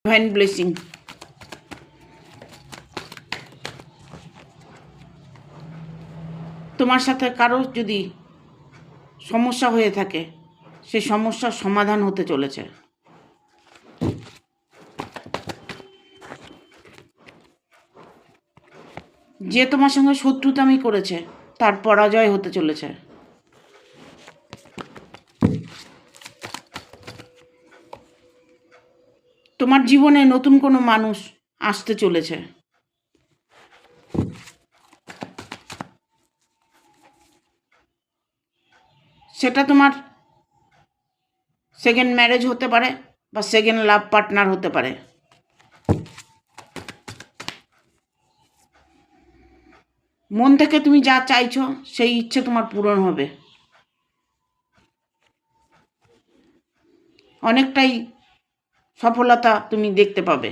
Divine blessing. তোমার সাথে কারো যদি সমস্যা হয়ে থাকে, সেই সমস্যার সমাধান হতে চলেছে। যে তোমার সঙ্গে শত্রুতামি করেছে তার পরাজয় হতে চলেছে। তোমার জীবনে নতুন কোনো মানুষ আসতে চলেছে। সেটা তোমার সেকেন্ড ম্যারেজ হতে পারে বা সেকেন্ড লাভ পার্টনার হতে পারে। মন থেকে তুমি যা চাইছো সেই ইচ্ছে তোমার পূরণ হবে। অনেকটাই সফলতা তুমি দেখতে পাবে।